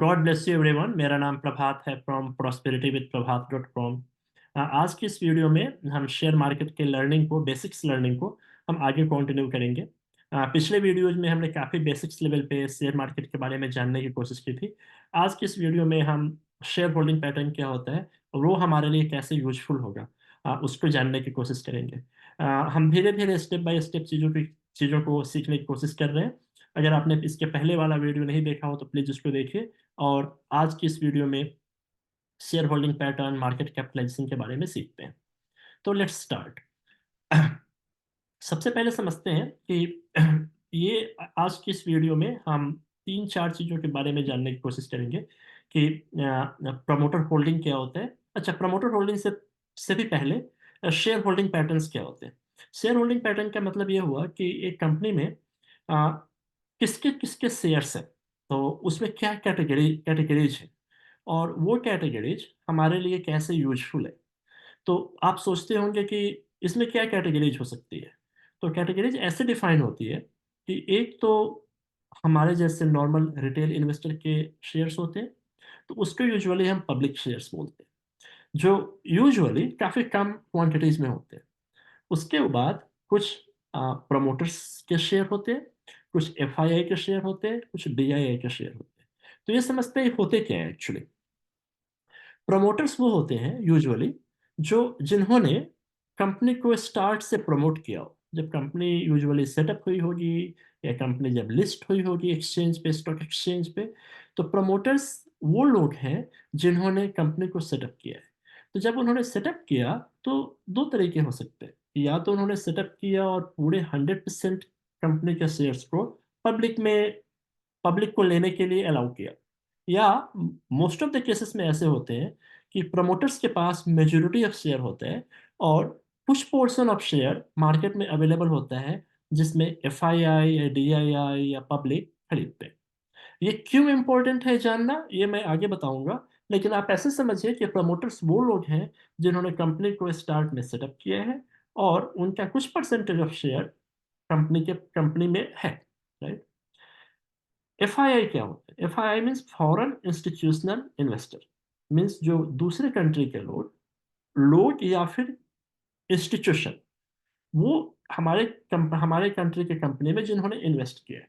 God bless you everyone. मेरा नाम प्रभात है from prosperity with Prabhat dot com. आज की इस वीडियो में हम शेयर मार्केट के लर्निंग को, बेसिक्स लर्निंग को हम आगे कंटिन्यू करेंगे। पिछले वीडियोज में हमने काफ़ी बेसिक्स लेवल पे शेयर मार्केट के बारे में जानने की कोशिश की थी। आज की इस वीडियो में हम शेयर होल्डिंग पैटर्न क्या होता है और वो हमारे लिए कैसे यूजफुल होगा, उसको जानने की कोशिश करेंगे। हम धीरे धीरे स्टेप बाय स्टेप चीज़ों को सीखने की कोशिश कर रहे हैं। अगर आपने इसके पहले वाला वीडियो नहीं देखा हो तो प्लीज उसको देखिए। और आज की इस वीडियो में share holding pattern, market capitalisation के बारे में सीखते हैं। तो लेट्स स्टार्ट। सबसे पहले समझते हैं कि ये आज की इस वीडियो में हम तीन चार चीज़ों के बारे में जानने की कोशिश करेंगे कि प्रमोटर होल्डिंग क्या होता है। अच्छा, प्रमोटर होल्डिंग से भी पहले शेयर होल्डिंग पैटर्न्स क्या होते हैं। शेयर होल्डिंग पैटर्न का मतलब ये हुआ कि एक कंपनी में अ, किसके किसके शेयर्स हैं, तो उसमें क्या कैटेगरीज है और वो कैटेगरीज हमारे लिए कैसे यूजफुल है। तो आप सोचते होंगे कि इसमें क्या कैटेगरीज हो सकती है। तो कैटेगरीज ऐसे डिफाइन होती है कि एक तो हमारे जैसे नॉर्मल रिटेल इन्वेस्टर के शेयर्स होते हैं, तो उसको यूजुअली हम पब्लिक शेयर्स बोलते हैं, जो यूजुअली काफ़ी कम क्वांटिटीज में होते हैं। उसके बाद कुछ प्रमोटर्स के शेयर होते हैं, कुछ एफआईआई के शेयर होते हैं, कुछ डीआईआई के शेयर होते हैं। तो ये समझते हैं होते क्या है एक्चुअली। प्रमोटर्स वो होते हैं यूजुअली जो जिन्होंने कंपनी को स्टार्ट से प्रमोट किया हो। जब कंपनी यूजुअली सेटअप हुई होगी या कंपनी जब लिस्ट हुई होगी एक्सचेंज पे, स्टॉक एक्सचेंज पे, तो प्रमोटर्स वो लोग हैं जिन्होंने कंपनी को सेटअप किया है। तो जब उन्होंने सेटअप किया तो दो तरीके हो सकते हैं। या तो उन्होंने सेटअप किया और पूरे 100% कंपनी के शेयर्स को पब्लिक में पब्लिक को लेने के लिए अलाउ किया, या मोस्ट ऑफ द केसेस में ऐसे होते हैं कि प्रमोटर्स के पास मेजोरिटी ऑफ शेयर होते हैं और कुछ पोर्शन ऑफ शेयर मार्केट में अवेलेबल होता है जिसमें एफआईआई या डीआईआई या पब्लिक खरीदते हैं। ये क्यों इंपॉर्टेंट है जानना, ये मैं आगे बताऊंगा। लेकिन आप ऐसे समझिए कि प्रमोटर्स वो लोग हैं जिन्होंने कंपनी को स्टार्ट में सेटअप किया है और उनका कुछ परसेंटेज ऑफ शेयर कंपनी में है, राइट। एफआईआई क्या होता है? FII means foreign institutional investor. Means जो दूसरे कंट्री के लोग लोग या फिर इंस्टीट्यूशन, वो हमारे कंट्री के कंपनी में जिन्होंने इन्वेस्ट किया है।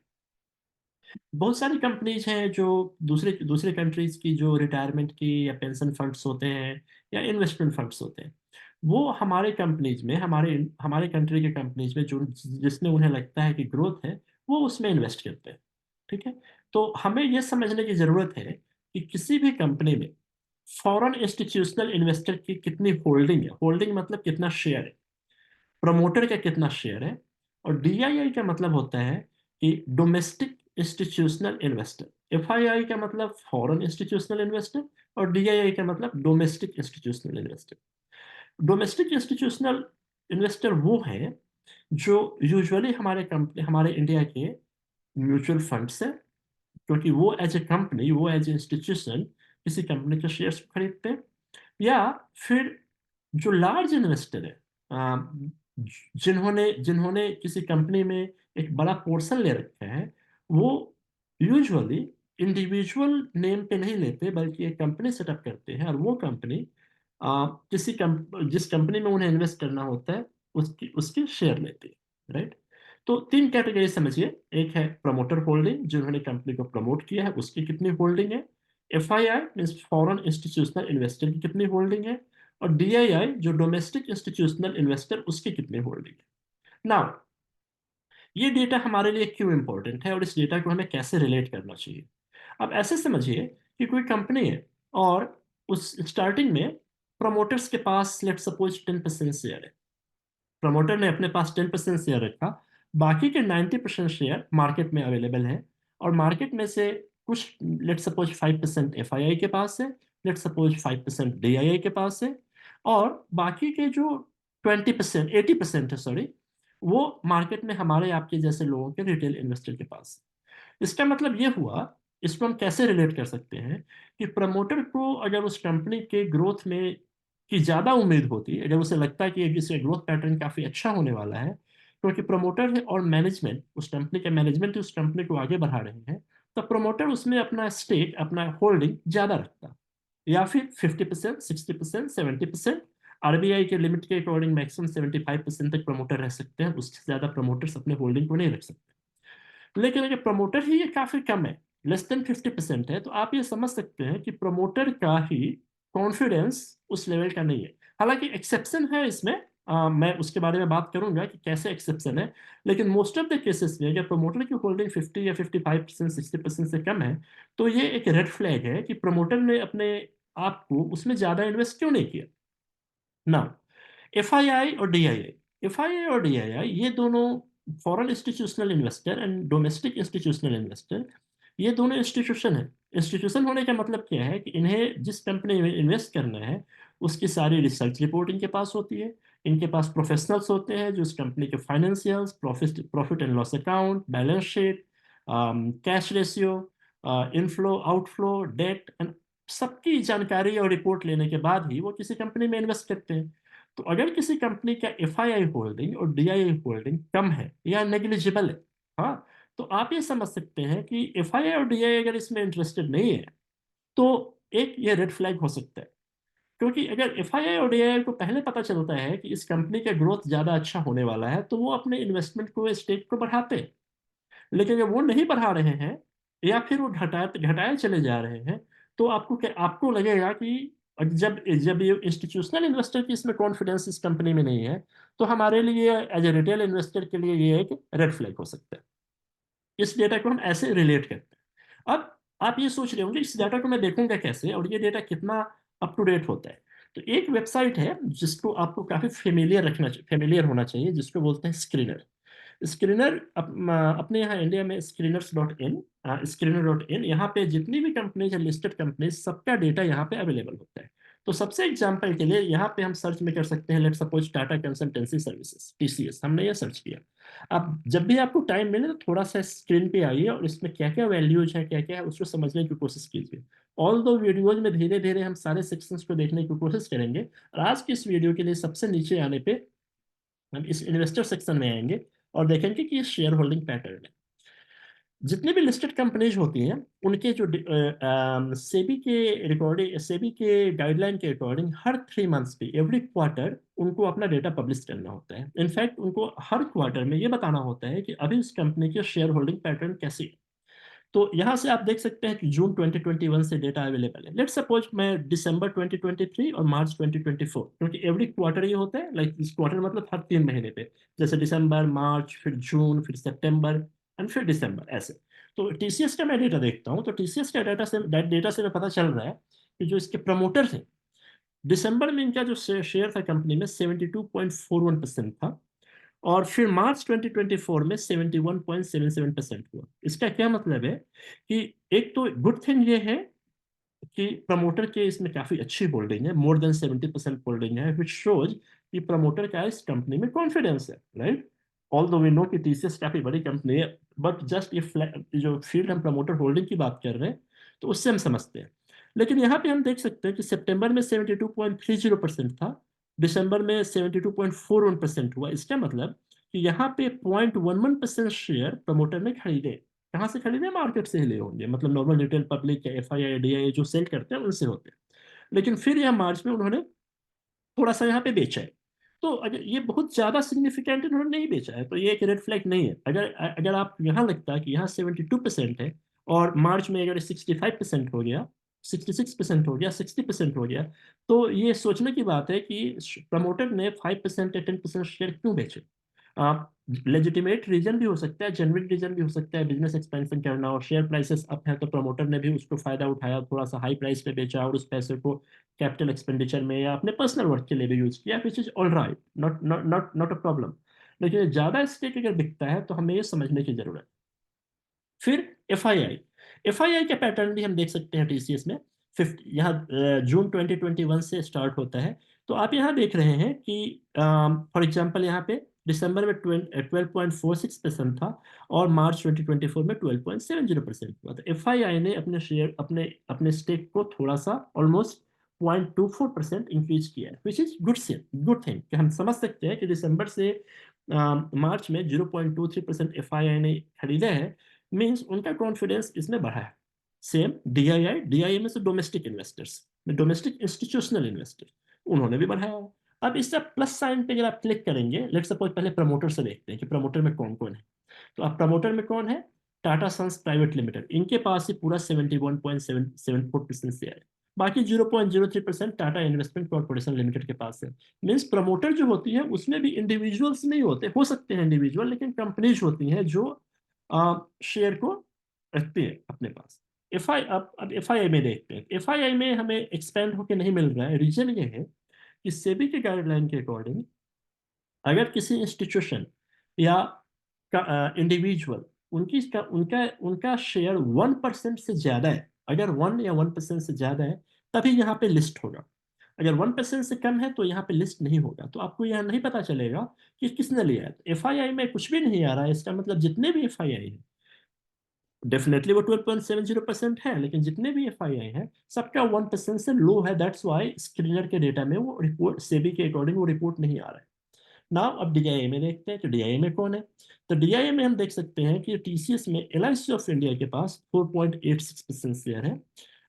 बहुत सारी कंपनीज हैं जो दूसरे दूसरे कंट्रीज की जो रिटायरमेंट की या पेंशन फंड्स होते हैं या इन्वेस्टमेंट फंड्स होते हैं, वो हमारे कंपनीज में, हमारे हमारे कंट्री के कंपनीज में जो जिसमें उन्हें लगता है कि ग्रोथ है, वो उसमें इन्वेस्ट करते हैं। ठीक है। तो हमें यह समझने की जरूरत है कि किसी भी कंपनी में फॉरेन इंस्टीट्यूशनल इन्वेस्टर की कितनी होल्डिंग है। होल्डिंग मतलब कितना शेयर है, प्रमोटर का कितना शेयर है। और डीआईआई का मतलब होता है कि डोमेस्टिक इंस्टीट्यूशनल इन्वेस्टर। एफआईआई का मतलब फॉरेन इंस्टीट्यूशनल इन्वेस्टर और डीआईआई का मतलब domestic institutional investor. Domestic institutional investor वो है जो यूजुअली हमारे इंडिया के म्यूचुअल फंड्स है, क्योंकि वो एज ए कंपनी, वो एज ए इंस्टीट्यूशन किसी कंपनी के शेयर्स को खरीदते हैं। या फिर जो लार्ज इन्वेस्टर है, जिन्होंने जिन्होंने किसी कंपनी में एक बड़ा पोर्शन ले रखा है, वो यूजुअली इंडिविजुअल नेम पे नहीं लेते बल्कि एक कंपनी सेटअप करते हैं और वो कंपनी जिस कंपनी में उन्हें इन्वेस्ट करना होता है उसकी उसके शेयर लेती है, राइट। तो तीन कैटेगरी समझिए। एक है प्रमोटर होल्डिंग, जिन्होंने कंपनी को प्रमोट किया है उसकी कितनी होल्डिंग है। FII means foreign institutional investor की कितनी होल्डिंग है। और डीआईआई जो डोमेस्टिक इंस्टीट्यूशनल इन्वेस्टर, उसकी कितनी होल्डिंग है। नाउ, ये डेटा हमारे लिए क्यों इंपॉर्टेंट है और इस डेटा को हमें कैसे रिलेट करना चाहिए। अब ऐसे समझिए कि कोई कंपनी है और उस स्टार्टिंग में प्रमोटर्स के पास लेट सपोज 10% शेयर है। प्रमोटर ने अपने पास 10% शेयर रखा, बाकी के 90% शेयर मार्केट में अवेलेबल है। और मार्केट में से कुछ लेट सपोज 5% एफआईआई के पास है, लेट सपोज 5% डीआईआई के पास है, और बाकी के जो 20%, 80% है, सॉरी, वो मार्केट में हमारे आपके जैसे लोगों के रिटेल इन्वेस्टर के पास है। इसका मतलब ये हुआ, इसको हम कैसे रिलेट कर सकते हैं कि प्रमोटर को अगर उस कंपनी के ग्रोथ में की ज्यादा उम्मीद होती है, अगर उसे लगता है कि इसका ग्रोथ पैटर्न काफी अच्छा होने वाला है, क्योंकि प्रमोटर है और मैनेजमेंट, उस कंपनी के मैनेजमेंट उस कंपनी को आगे बढ़ा रहे हैं, तो प्रमोटर उसमें अपना स्टेक, अपना होल्डिंग ज़्यादा रखता, या फिर 50%, 60%, 70%। आरबीआई के लिमिट के अकॉर्डिंग मैक्सिमम 75% तक प्रमोटर रह सकते हैं, उससे ज़्यादा प्रमोटर्स अपने होल्डिंग को नहीं रख सकते। लेकिन अगर प्रमोटर ही ये काफ़ी कम है, लेस देन 50% है, तो आप ये समझ सकते हैं कि प्रमोटर का ही कॉन्फिडेंस उस लेवल का नहीं है। हालांकि एक्सेप्शन है इसमें, मैं उसके बारे में बात करूंगा कि कैसे एक्सेप्शन है। लेकिन मोस्ट ऑफ द केसेस में अगर प्रमोटर की होल्डिंग 50 या 55%, 60% से कम है, तो ये एक रेड फ्लैग है कि प्रमोटर ने अपने आप को उसमें ज़्यादा इन्वेस्ट क्यों नहीं किया। नाउ, एफआईआई और डीआईआई, एफआईआई और डीआईआई ये दोनों foreign institutional investor and domestic institutional investor, ये दोनों इंस्टीट्यूशन है। इंस्टीट्यूशन होने का मतलब क्या है कि इन्हें जिस कंपनी में इन्वेस्ट करना है उसकी सारी रिसर्च रिपोर्ट इनके पास होती है। इनके पास प्रोफेशनल्स होते हैं जो उस कंपनी के financials, profit profit and loss account, balance sheet, cash ratio, inflow outflow, debt and सबकी जानकारी और रिपोर्ट लेने के बाद ही वो किसी कंपनी में इन्वेस्ट करते हैं। तो अगर किसी कंपनी का एफआईआई होल्डिंग और डीआईआई होल्डिंग कम है या नेग्लिजिबल है, हाँ, तो आप ये समझ सकते हैं कि एफआईआई और डीआईआई अगर इसमें इंटरेस्टेड नहीं है, तो एक ये रेड फ्लैग हो सकता है। क्योंकि अगर एफआईआई और डीआईआई को पहले पता चलता है कि इस कंपनी का ग्रोथ ज्यादा अच्छा होने वाला है, तो वो अपने इन्वेस्टमेंट को, स्टेक को बढ़ाते हैं। लेकिन अगर वो नहीं बढ़ा रहे हैं या फिर वो घटाते घटाए चले जा रहे हैं, तो आपको लगेगा कि जब जब ये इंस्टीट्यूशनल इन्वेस्टर की इसमें कॉन्फिडेंस इस कंपनी में नहीं है, तो हमारे लिए एज ए रिटेल इन्वेस्टर के लिए ये एक रेड फ्लैग हो सकता है। इस डेटा को हम ऐसे रिलेट करते हैं। अब आप ये सोच रहे होंगे इस डेटा को मैं देखूंगा कैसे और ये डेटा कितना अप टू डेट होता है। तो एक वेबसाइट है जिसको आपको काफी फेमिलियर होना चाहिए, जिसको बोलते हैं स्क्रीनर। स्क्रीनर अपने यहाँ इंडिया में स्क्रीनर्स.इन, स्क्रीनर.इन, यहाँ पे जितनी भी कंपनीज है, लिस्टेड कंपनीज, सबका डेटा यहाँ पे अवेलेबल होता है। तो सबसे एग्जांपल के लिए यहाँ पे हम सर्च में कर सकते हैं, let suppose Tata consultancy services, TCS, हमने ये सर्च किया। अब जब भी आपको टाइम मिले तो थोड़ा सा स्क्रीन पे आइए और इसमें क्या क्या वैल्यूज है, क्या क्या है, उसको समझने की कोशिश कीजिए। ऑल दो वीडियोज में धीरे धीरे हम सारे सेक्शंस को देखने की कोशिश करेंगे, और आज की इस वीडियो के लिए सबसे नीचे आने पे हम इस इन्वेस्टर सेक्शन में आएंगे और देखेंगे कि ये शेयर होल्डिंग पैटर्न है। जितनी भी लिस्टेड कंपनीज होती हैं उनके जो सेबी के रिकॉर्डिंग, सेबी के गाइडलाइन के अकॉर्डिंग हर 3 मंथ्स पे, एवरी क्वार्टर, उनको अपना डेटा पब्लिश करना होता है। इनफैक्ट उनको हर क्वार्टर में ये बताना होता है कि अभी उस कंपनी के शेयर होल्डिंग पैटर्न कैसी है। तो यहाँ से आप देख सकते हैं कि जून 2021 से डेटा अवेलेबल है। लेट्स सपोज मैं दिसंबर 2023 और मार्च 2024, क्योंकि एवरी क्वार्टर ये होता है, लाइक इस क्वार्टर मतलब हर 3 महीने पे, जैसे दिसंबर, मार्च, फिर जून, फिर सितंबर एंड फिर दिसंबर, ऐसे। तो टीसीएस का मैं डेटा देखता हूँ, तो टीसीएस का डेटा से मैं पता चल रहा है कि जो इसके प्रमोटर थे, दिसंबर में इनका जो शेयर था कंपनी में 72.41% था, और फिर मार्च 2024 में 71.77% हुआ। इसका क्या मतलब है कि एक तो गुड थिंग ये है कि प्रमोटर के इसमें काफी अच्छी होल्डिंग है, मोर देन 70% होल्डिंग है, विच शोज कि प्रमोटर का इस कंपनी में कॉन्फिडेंस है, राइट। ऑल दो वी नो कि टीसीएस काफी बड़ी कंपनी है, बट जस्ट ये जो फील्ड हम प्रमोटर होल्डिंग की बात कर रहे हैं, तो उससे हम समझते हैं। लेकिन यहाँ पे हम देख सकते हैं कि सितंबर में 72.30% था, दिसंबर में 72.41% हुआ। इसका मतलब कि यहाँ पे 0.11% शेयर प्रमोटर ने खरीदे। कहाँ से खरीदे? मार्केट से ही लिए होंगे, मतलब नॉर्मल रिटेल पब्लिक या एफआईआई डीआईआई जो सेल करते हैं उनसे होते हैं। लेकिन फिर यह मार्च में उन्होंने थोड़ा सा यहाँ पे बेचा है। तो अगर ये बहुत ज्यादा सिग्निफिकेंट इन्होंने नहीं बेचा है, तो ये एक रेड फ्लैग नहीं है। अगर अगर आप यहाँ लगता है कि यहाँ 72% है और मार्च में अगर 65% हो गया, 66% हो गया, 60% हो गया, तो ये सोचने की बात है कि प्रमोटर ने 5% या 10% शेयर क्यों बेचे। लेजिटिमेट रीजन भी हो सकता है, जेन्युइन रीजन भी हो सकता है, बिजनेस एक्सपेंशन करना, और शेयर प्राइसेस अप है तो प्रमोटर ने भी उसको फायदा उठाया, थोड़ा सा हाई प्राइस पे बेचा और उस पैसे को कैपिटल एक्सपेंडिचर में या अपने पर्सनल वर्क के लिए भी यूज किया, which is all right, not not not not a problem. लेकिन ज्यादा स्टेक अगर बिकता है तो हमें ये समझने की जरूरत है। फिर एफआईआई, एफआईआई का पैटर्न भी हम देख सकते हैं टीसीएस में। फिफ्थ यहाँ जून 2021 से स्टार्ट होता है। तो आप यहाँ देख रहे हैं कि फॉर एग्जांपल यहाँ पे दिसंबर में 12.46% था और मार्च 2024 में 12.70% हुआ। तो एफआईआई ने अपने शेयर, अपने अपने स्टेक को थोड़ा सा ऑलमोस्ट 0.24% इंक्रीज किया है, विच इज गुड थिंग, कि हम समझ सकते हैं कि दिसंबर से मार्च में 0.23% एफआईआई ने खरीदा है, मीन्स उनका कॉन्फिडेंस इसमें बढ़ा है। सेम डीआईआई, डीआईआई में से domestic investors, domestic institutional investor, उन्होंने भी बढ़ाया है। अब इससे प्लस साइन पे अगर आप क्लिक करेंगे, लेट्स सपोज पहले प्रमोटर से देखते हैं कि प्रमोटर में कौन कौन है। तो आप प्रमोटर में कौन है? टाटा सन्स प्राइवेट लिमिटेड, इनके पास ही पूरा 71.74% शेयर है। बाकी 0.03% टाटा इन्वेस्टमेंट कॉर्पोरेशन लिमिटेड के पास है। मीन्स प्रमोटर जो होती है उसमें भी इंडिविजुअल्स नहीं होते, हो सकते हैं इंडिविजुअल, लेकिन कंपनीज होती हैं जो शेयर को रखती है अपने पास। अब एफ आई आई में देखते हैं। एफ आई आई में हमें एक्सपेंड होकर नहीं मिल रहा है। रीजन ये है कि सेबी के गाइडलाइन के अकॉर्डिंग अगर किसी इंस्टीट्यूशन या इंडिविजुअल उनकी उनका उनका शेयर 1% से ज्यादा है, अगर 1% से ज्यादा है तभी यहाँ पे लिस्ट होगा। अगर 1% से कम है तो यहाँ पे लिस्ट नहीं होगा। तो आपको यह नहीं पता चलेगा कि किसने लिया है। तो एफ आई आई में कुछ भी नहीं आ रहा है, इसका मतलब जितने भी एफ आई आई है, डेफिनेटली वो 12.70% है, लेकिन जितने भी एफ आई आई है सबका 1% से लो है। दैट्स वाई स्क्रीनर के डेटा में वो रिपोर्ट, सेबी के अकॉर्डिंग वो रिपोर्ट नहीं आ रहा है। नाउ अब डीआईए में देखते हैं कि डीआईए में कौन है। तो डीआईए में हम देख सकते हैं कि टीसीएस में एलआईसी ऑफ इंडिया के पास 4.86% शेयर है,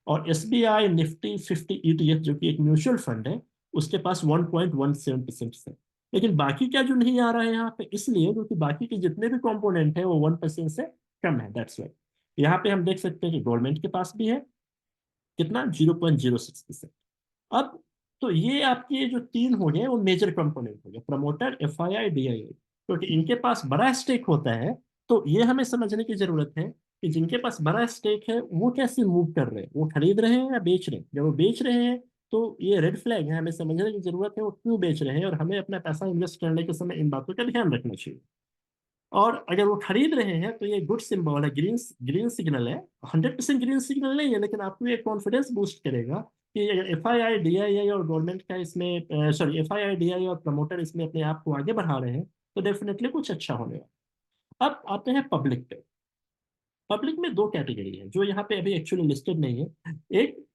और एसबीआई निफ्टी 50 ईटीएफ जो कि एक म्यूचुअल फंड है उसके पास 1.17% है। लेकिन बाकी क्या जो नहीं आ रहा है यहाँ पे, इसलिए क्योंकि बाकी के जितने भी कंपोनेंट है वो 1% से कम है। दैट्स वाई यहाँ पे हम देख सकते हैं कि गवर्नमेंट के पास भी है कितना, 0.06%। अब तो ये आपके जो तीन हो गए वो मेजर कंपोनेंट हो गए, प्रमोटर, एफआईआई, डीआईआई। क्योंकि इनके पास बड़ा स्टेक होता है, तो ये हमें समझने की जरूरत है कि जिनके पास बड़ा स्टेक है वो कैसे मूव कर रहे हैं, वो खरीद रहे हैं या बेच रहे हैं। जब वो बेच रहे हैं तो ये रेड फ्लैग है, हमें समझने की जरूरत है वो क्यों बेच रहे हैं, और हमें अपना पैसा इन्वेस्ट करने के समय इन बातों का ध्यान रखना चाहिए। और अगर वो खरीद रहे हैं तो ये गुड सिंबल है, ग्रीन ग्रीन सिग्नल है। 100% ग्रीन सिग्नल नहीं है, लेकिन आपको ये कॉन्फिडेंस बूस्ट करेगा कि अगर F I I, D I आई और गवर्नमेंट का इसमें, sorry, F I I, D I और प्रमोटर इसमें अपने आप को आगे बढ़ा रहे हैं, तो डेफिनेटली कुछ अच्छा होने वाला। अब आते हैं पब्लिक पे। पब्लिक में दो कैटेगरी है जो यहाँ पे अभी एक्चुअली लिस्टेड नहीं है। एक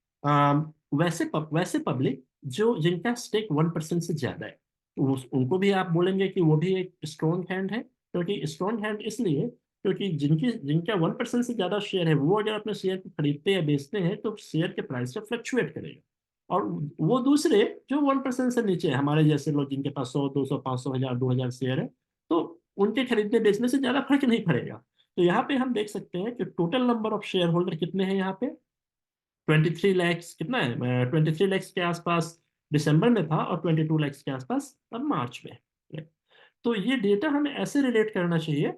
वैसे पब्लिक जो जिनका स्टेक 1% से ज्यादा है, तो उनको भी आप बोलेंगे कि वो भी एक स्ट्रॉन्ग हैंड है। क्योंकि स्ट्रॉन्ग हैंड इसलिए क्योंकि जिनका 1% से ज्यादा शेयर है, वो अगर अपने शेयर को खरीदते या बेचते हैं तो शेयर के प्राइस से फ्लक्चुएट करेगा। और वो दूसरे जो 1% से नीचे है, हमारे जैसे लोग जिनके पास 100, 200, 500, 1000, 2000 शेयर है, तो उनके खरीदने बेचने से ज्यादा फर्क नहीं पड़ेगा। तो यहाँ पे हम देख सकते हैं कि total number of share holder कितने हैं यहाँ पे। 23 लैक्स, कितना है, 23 लैक्स के आसपास दिसंबर में था, और 22 लैक्स के आसपास अब मार्च में है। तो ये डेटा हमें ऐसे रिलेट करना चाहिए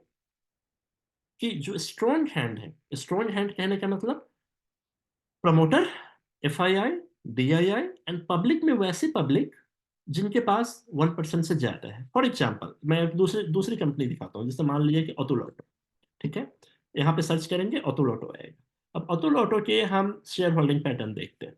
कि जो स्ट्रॉन्ग हैंड है, स्ट्रॉन्ग हैंड कहने का मतलब promoter, FII, DII and public में वैसी पब्लिक जिनके पास 1% से ज्यादा है। फॉर एग्जाम्पल मैं दूसरी दूसरी कंपनी दिखाता हूँ, जैसे मान लीजिए कि अतुल ऑटो, ठीक है। यहाँ पे सर्च करेंगे अतुल ऑटो आएगा। अब अतुल ऑटो के हम शेयर होल्डिंग पैटर्न देखते हैं।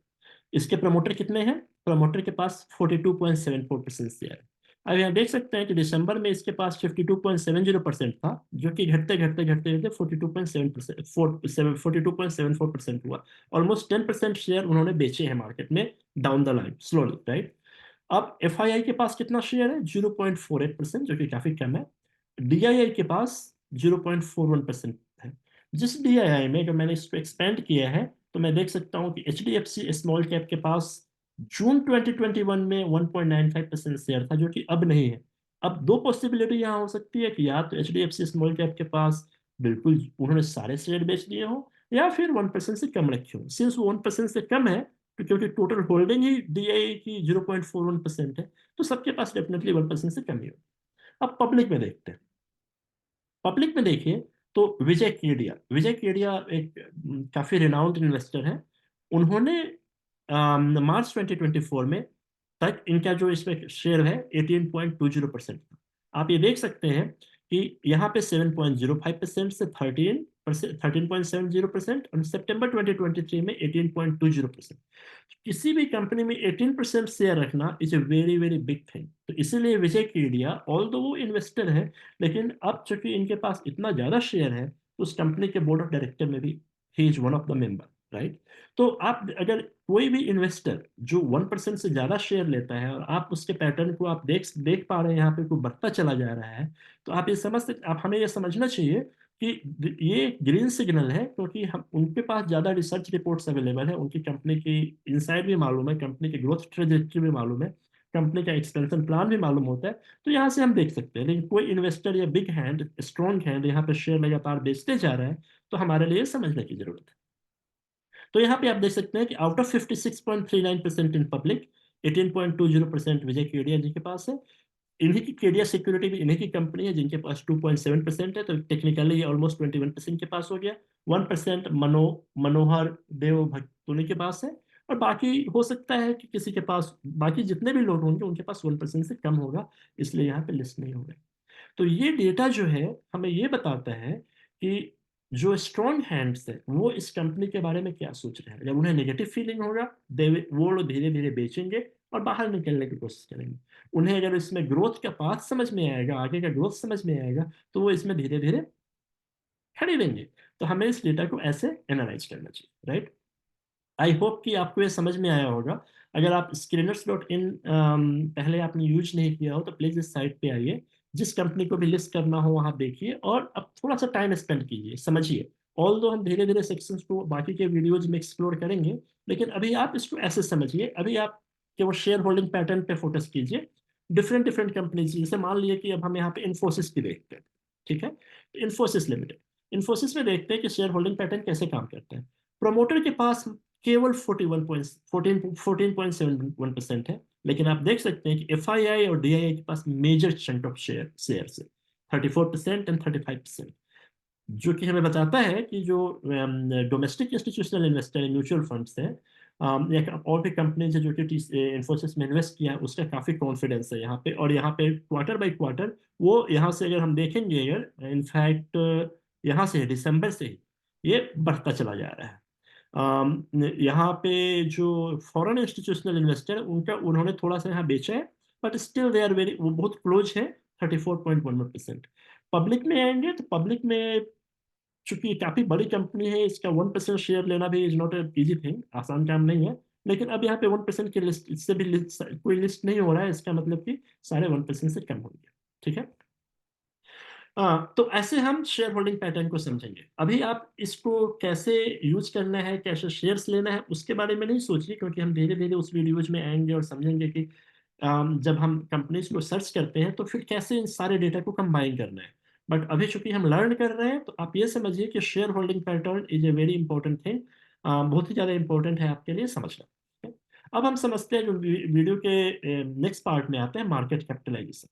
इसके प्रमोटर कितने हैं? प्रमोटर के पास 42.74% शेयर है। अब यहाँ देख सकते हैं कि दिसंबर में इसके पास 52.70% था, जो कि घटते घटते घटते घटते 42.7%, 42.74% हुआ। ऑलमोस्ट 10% शेयर उन्होंने बेचे हैं मार्केट में down the line, slowly, right. अब एफ आई आई के पास कितना शेयर है? 0.48%, जो कि काफी कम है। डीआईआई के पास 0.41% है। जिस डीआईआई में अगर मैंने इसको एक्सपेंड किया है, तो मैं देख सकता हूँ कि H D F C small cap के पास जून 2021 में 1.95% शेयर था, जो कि अब नहीं है। अब दो पॉसिबिलिटी यहाँ हो सकती है कि या तो H D F C small cap के पास बिल्कुल उन्होंने सारे शेयर बेच दिए हो, या फिर 1% से कम रखे हो। सिंस वो 1% से कम है, तो क्योंकि टोटल होल्डिंग ही डीआईआई की 0.41% है, तो सबके पास डेफिनेटली 1% से कम ही हो। अब पब्लिक में देखते हैं। पब्लिक में देखिए तो विजय केडिया एक काफी रिनाउंड इन्वेस्टर है। उन्होंने मार्च 2024 में तक इनका जो इसमें शेयर है 18.20% था। आप ये देख सकते हैं कि यहाँ पे 7.05% से 13.70%, और सितंबर 2023 में 18.20%। किसी भी कंपनी में 18% शेयर रखना is a very very big thing. तो इसीलिए विजय केडिया ऑल दो वो इन्वेस्टर है, लेकिन अब चूंकि इनके पास इतना ज्यादा शेयर है तो उस कंपनी के बोर्ड ऑफ डायरेक्टर में भी he is one of the member, right. तो आप अगर कोई भी इन्वेस्टर जो 1% से ज्यादा शेयर लेता है और आप उसके पैटर्न को आप देख देख पा रहे हैं, यहाँ पे कोई बढ़ता चला जा रहा है, तो आप ये समझ आप हमें ये समझना चाहिए कि ये ग्रीन सिग्नल है, क्योंकि हम उनके पास ज़्यादा रिसर्च रिपोर्ट्स अवेलेबल है, उनकी कंपनी की इनसाइड भी मालूम है, कंपनी की ग्रोथ ट्रेजेक्टरी भी मालूम है, कंपनी का एक्सपेंशन प्लान भी मालूम होता है। तो यहाँ से हम देख सकते हैं। लेकिन कोई इन्वेस्टर या बिग हैंड, स्ट्रॉन्ग हैंड यहाँ पे शेयर लगातार बेचते जा रहा है, तो हमारे लिए समझने की जरूरत है। तो यहाँ पे आप देख सकते हैं कि आउट ऑफ 56.39% इन पब्लिक, 18.20% विजय केडिया जी के पास है। इन्हीं की केडिया सिक्योरिटी भी इन्हीं की कंपनी है, जिनके पास 2.7% है, तो टेक्निकली ये ऑलमोस्ट 21% के पास हो गया। 1% मनोहर देव भट्टोनी के पास है। और बाकी हो सकता है कि किसी के पास, बाकी जितने भी लोग होंगे उनके पास 1% से कम होगा, इसलिए यहाँ पे लिस्ट नहीं होगा। तो ये डेटा जो है हमें ये बताता है कि जो स्ट्रॉन्ग हैंड्स है वो इस कंपनी के बारे में क्या सोच रहे हैं। जब उन्हें नेगेटिव फीलिंग होगा, वो लोग धीरे धीरे बेचेंगे और बाहर निकलने की कोशिश करेंगे। उन्हें अगर इसमें ग्रोथ का पाथ समझ में आएगा, आगे का ग्रोथ समझ में आएगा, तो वो इसमें धीरे धीरे खरीदेंगे। तो हमें इस डेटा को ऐसे एनालाइज करना चाहिए, राइट। आई होप कि आपको ये समझ में आया होगा। अगर आप screeners.in पहले आपने यूज नहीं किया हो तो प्लीज इस साइट पे आइए, जिस कंपनी को भी लिस्ट करना हो वहां देखिए, और अब थोड़ा सा टाइम स्पेंड कीजिए, समझिए। ऑल दो हम धीरे धीरे सेक्शंस को बाकी के वीडियोज में एक्सप्लोर करेंगे, लेकिन अभी आप इसको ऐसे समझिए। अभी आप केवल शेयर होल्डिंग पैटर्न पे फोकस कीजिए। डिफरेंट डिफरेंट कंपनीज, जैसे मान लीजिए कि अब हम यहाँ पे इन्फोसिस की देखते हैं, ठीक है। तो इन्फोसिस लिमिटेड, इन्फोसिस में देखते हैं कि शेयर होल्डिंग पैटर्न कैसे काम करते हैं। प्रोमोटर के पास केवल 14.71% है, लेकिन आप देख सकते हैं कि FII और DII के पास मेजर चंक ऑफ शेयर है, 34% एंड 35%, जो कि हमें बताता है कि जो domestic institutional investor mutual funds हैं, या और भी कंपनीज है जो कि इन्फोसिस में इन्वेस्ट किया है, उसका काफी कॉन्फिडेंस है यहाँ पे। और यहाँ पे क्वार्टर बाय क्वार्टर वो यहाँ से अगर हम देखेंगे, अगर इनफैक्ट यहाँ से दिसंबर से ही ये बढ़ता चला जा रहा है। यहाँ पे जो फॉरेन इंस्टीट्यूशनल इन्वेस्टर उनका, उन्होंने थोड़ा सा यहाँ बेचा है, but still they are very, वो बहुत क्लोज है, 34.11%। पब्लिक में आएंगे तो पब्लिक में, चूंकि ये काफी बड़ी कंपनी है, इसका 1% शेयर लेना भी is not a easy thing, आसान काम नहीं है। लेकिन अब यहाँ पे 1% की लिस्ट, इससे भी लिस्ट, कोई लिस्ट नहीं हो रहा है, इसका मतलब कि सारे 1% से कम होंगे, ठीक है। तो ऐसे हम शेयर होल्डिंग पैटर्न को समझेंगे। अभी आप इसको कैसे यूज करना है, कैसे शेयर्स लेना है, उसके बारे में नहीं सोचिए, क्योंकि हम धीरे धीरे उस वीडियोज में आएंगे और समझेंगे कि जब हम कंपनीज को सर्च करते हैं तो फिर कैसे इन सारे डेटा को कंबाइन करना है। बट अभी चूंकि हम लर्न कर रहे हैं, तो आप ये समझिए कि share holding pattern is a very important thing, बहुत ही ज़्यादा इंपॉर्टेंट है आपके लिए समझना। ठीक है? अब हम समझते हैं, जो वीडियो के नेक्स्ट पार्ट में आते हैं, मार्केट कैपिटलाइजेशन।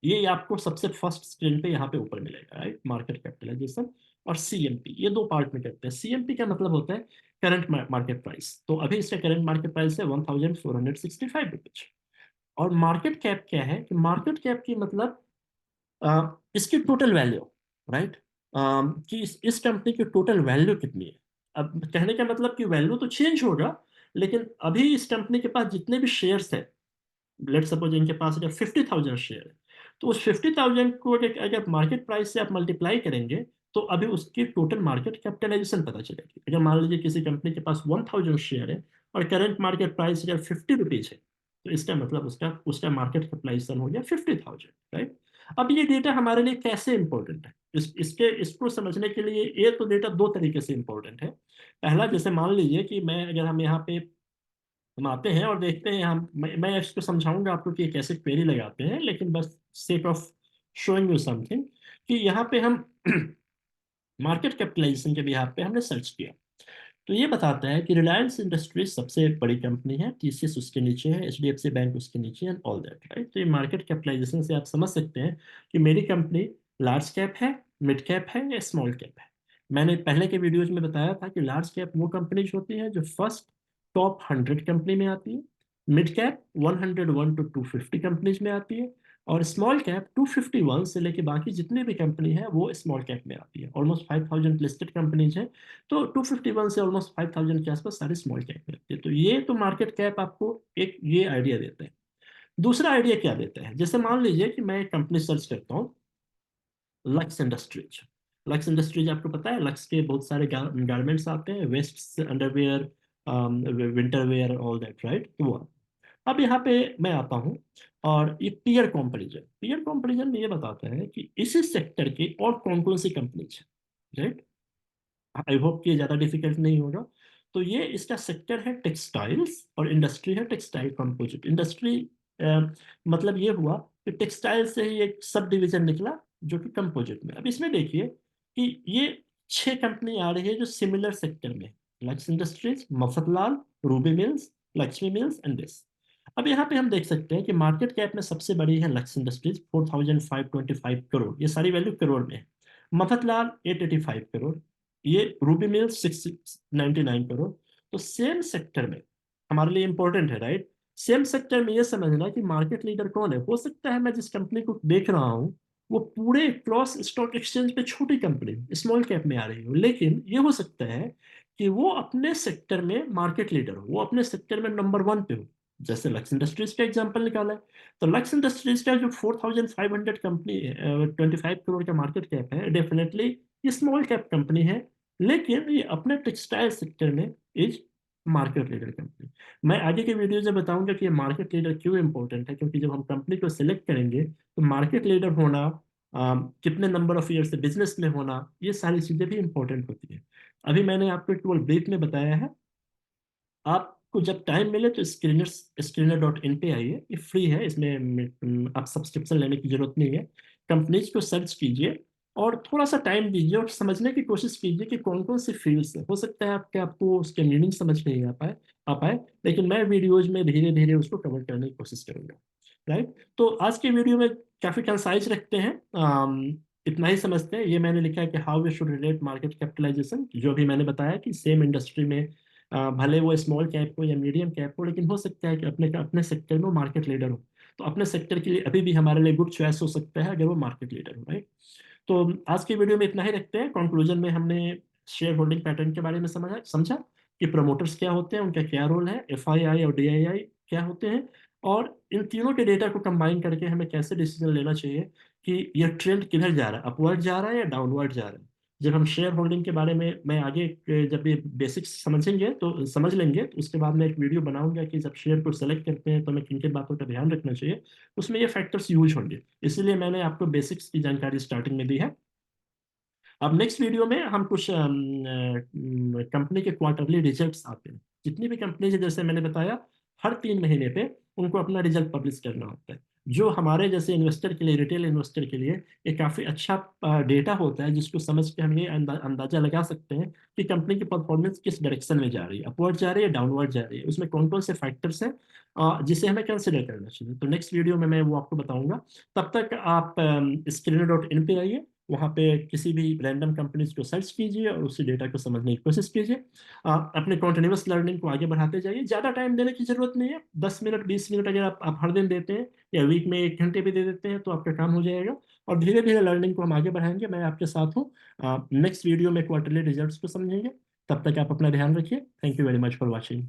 ये आपको सबसे फर्स्ट स्क्रीन पे यहाँ पे ऊपर मिलेगा, राइट। मार्केट कैपिटलाइजेशन और CMP, ये दो पार्ट में करते हैं। CMP का मतलब होता है करंट मार्केट प्राइस। तो अभी इसका करंट मार्केट प्राइस है 1465 रुपीज। और मार्केट कैप क्या है, कि मार्केट कैप की मतलब इसकी टोटल वैल्यू, राइट। कि इस कंपनी की टोटल वैल्यू कितनी है। अब कहने का मतलब कि वैल्यू तो चेंज होगा, लेकिन अभी इस कंपनी के पास जितने भी शेयर्स है, लेट सपोज इनके पास अगर 50,000 शेयर है, तो उस 50,000 को अगर मार्केट प्राइस से आप मल्टीप्लाई करेंगे, तो अभी उसकी टोटल मार्केट कैपिटलाइजेशन पता चलेगी। अगर मान लीजिए किसी कंपनी के पास 1,000 शेयर है और करंट मार्केट प्राइस अगर 50 रुपीज है, तो इसका मतलब उसका उसका मार्केट कैपिटलाइजेशन हो गया 50,000, राइट। अब ये डेटा हमारे लिए कैसे इंपॉर्टेंट है, इसको समझने के लिए ये तो डेटा दो तरीके से इंपॉर्टेंट है। पहला, जैसे मान लीजिए कि हम यहाँ पे हम आते हैं और देखते हैं, मैं इसको समझाऊंगा आपको कि ये कैसे क्वेरी लगाते हैं, लेकिन बस sake of showing you something, कि यहाँ पे हम मार्केट कैपिटलाइजेशन के बिहाफ पे हमने सर्च किया। तो ये बताता है कि रिलायंस इंडस्ट्रीज सबसे बड़ी कंपनी है, TCS उसके नीचे है, HDFC बैंक उसके नीचे है, एंड ऑल दैट, राइट। तो ये मार्केट कैपिटलाइजेशन से आप समझ सकते हैं कि मेरी कंपनी लार्ज कैप है, मिड कैप है या स्मॉल कैप है। मैंने पहले के वीडियोज में बताया था कि लार्ज कैप वो कंपनीज होती है जो फर्स्ट टॉप 100 कंपनी में आती है, मिड कैप 101 to 250 कंपनीज में आती है, और स्मॉल कैप 251 से लेके बाकी जितने भी कंपनी है वो स्मॉल कैप में आती है। ऑलमोस्ट 5000 लिस्टेड कंपनीज हैं, तो 251 से ऑलमोस्ट 5000 के आसपास सारे स्मॉल कैप में आती है। तो ये तो मार्केट कैप आपको एक ये आइडिया देता है। दूसरा आइडिया क्या देता है, जैसे मान लीजिए कि मैं एक कंपनी सर्च करता हूँ, लक्स इंडस्ट्रीज। लक्स इंडस्ट्रीज आपको पता है, लक्स के बहुत सारे गारमेंट्स आते हैं, vest, underwear, winter wear, all that, right. तो वो अब यहाँ पे मैं आता हूँ, और ये पीयर कंपैरिजन में ये बताते हैं कि इसी सेक्टर की और कौन कौन सी कंपनीज है, राइट। आई होप कि ये ज़्यादा डिफिकल्ट नहीं होगा। तो ये इसका सेक्टर है टेक्सटाइल्स, और इंडस्ट्री है टेक्सटाइल कंपोजिट इंडस्ट्री। मतलब ये हुआ कि टेक्सटाइल से ही एक सब डिवीजन निकला जो कि कंपोजिट में। अब इसमें देखिए कि ये 6 कंपनी आ रही है जो सिमिलर सेक्टर में, lux industries, Mafatlal, Ruby mills, Lakshmi mills and this. अब यहाँ पे हम देख सकते हैं कि मार्केट कैप में सबसे बड़ी है लक्स इंडस्ट्रीज, 4525 करोड़, ये सारी वैल्यू करोड़ में है। मफतलाल 885 करोड़, ये रूबी मिल 699 करोड़। तो सेम सेक्टर में, हमारे लिए इंपॉर्टेंट है, राइट। सेम सेक्टर में ये समझना कि मार्केट लीडर कौन है। हो सकता है मैं जिस कंपनी को देख रहा हूँ वो पूरे क्रॉस स्टॉक एक्सचेंज पे छोटी कंपनी, स्मॉल कैप में आ रही हो, लेकिन ये हो सकता है कि वो अपने सेक्टर में मार्केट लीडर हो, वो अपने सेक्टर में नंबर 1 पे हो। जैसे लक्स इंडस्ट्रीज का एग्जांपल निकाला है, तो लक्स इंडस्ट्रीज का जो 4500 कंपनी, 25 करोड़ का मार्केट कैप है, डेफिनेटली ये स्मॉल कैप कंपनी है, लेकिन ये अपने टेक्सटाइल सेक्टर में इज मार्केट लीडर कंपनी। मैं आगे के वीडियो में बताऊंगा कि ये मार्केट लीडर क्यों इंपॉर्टेंट है, क्योंकि जब हम कंपनी को सिलेक्ट करेंगे तो मार्केट लीडर होना, कितने नंबर ऑफ ईयर से बिजनेस में होना, ये सारी चीजें भी इंपॉर्टेंट होती है। अभी मैंने आपको केवल ब्रीफ में बताया है। आपको जब टाइम मिले तो स्क्रीनर.इन पे आइए, ये फ्री है, इसमें आप सब्सक्रिप्शन लेने की जरूरत नहीं है। कंपनीज को सर्च कीजिए और थोड़ा सा टाइम दीजिए और समझने की कोशिश कीजिए कि कौन कौन सी फील्ड्स है। हो सकता है आपको उसके मीनिंग समझ नहीं आ पाए, लेकिन मैं वीडियोज में धीरे धीरे उसको कवर करने की कोशिश करूंगा, राइट। तो आज के वीडियो में काफी कंसाइज रखते हैं, इतना ही समझते हैं। ये मैंने लिखा है कि how we should relate market capitalisation, जो भी मैंने बताया कि सेम इंडस्ट्री में, भले वो स्मॉल कैप हो या मीडियम कैप हो, लेकिन हो सकता है कि अपने अपने सेक्टर में मार्केट लीडर हो। तो अपने सेक्टर के लिए अभी भी हमारे लिए गुड चॉइस हो सकता है अगर वो मार्केट लीडर हो, राइट। तो आज की वीडियो में इतना ही रखते हैं। कंक्लूजन में हमने शेयर होल्डिंग पैटर्न के बारे में समझा कि प्रमोटर्स क्या होते हैं, उनका क्या रोल है, एफआईआई और डीआईआई क्या होते हैं, और इन तीनों के डेटा को कंबाइन करके हमें कैसे डिसीजन लेना चाहिए कि यह ट्रेंड किधर जा रहा है, अपवर्ड जा रहा है या डाउनवर्ड जा रहा है। जब हम शेयर होल्डिंग के बारे में, मैं आगे जब ये बेसिक्स समझेंगे तो समझ लेंगे, तो उसके बाद मैं एक वीडियो बनाऊंगा कि जब शेयर को सेलेक्ट करते हैं तो हमें किन किन बातों का ध्यान रखना चाहिए, उसमें ये फैक्टर्स यूज होंगे। इसीलिए मैंने आपको बेसिक्स की जानकारी स्टार्टिंग में दी है। अब नेक्स्ट वीडियो में हम कुछ कंपनी के क्वार्टरली रिजल्ट्स आते हैं। जितनी भी कंपनी है, जैसे मैंने बताया, हर 3 महीने पे उनको अपना रिजल्ट पब्लिश करना होता है, जो हमारे जैसे इन्वेस्टर के लिए, रिटेल इन्वेस्टर के लिए ये काफ़ी अच्छा डेटा होता है, जिसको समझ के हम ये अंदाजा लगा सकते हैं कि कंपनी की परफॉर्मेंस किस डायरेक्शन में जा रही है, अपवर्ड जा रही है, डाउनवर्ड जा रही है, उसमें कौन कौन से फैक्टर्स हैं जिसे हमें कंसिडर करना चाहिए। तो नेक्स्ट वीडियो में मैं वो आपको बताऊंगा। तब तक आप screener.in पे आइए, वहाँ पे किसी भी रैंडम कंपनीज को सर्च कीजिए और उसी डेटा को समझने की कोशिश कीजिए। अपने कॉन्टिन्यूस लर्निंग को आगे बढ़ाते जाइए। ज़्यादा टाइम देने की जरूरत नहीं है, 10 मिनट 20 मिनट अगर आप हर दिन देते हैं या वीक में 1 घंटे भी दे देते हैं तो आपका काम हो जाएगा। और धीरे धीरे लर्निंग को हम आगे बढ़ाएंगे, मैं आपके साथ हूँ। नेक्स्ट वीडियो में क्वार्टरली रिजल्ट्स को समझेंगे। तब तक आप अपना ध्यान रखिए। Thank you very much for watching.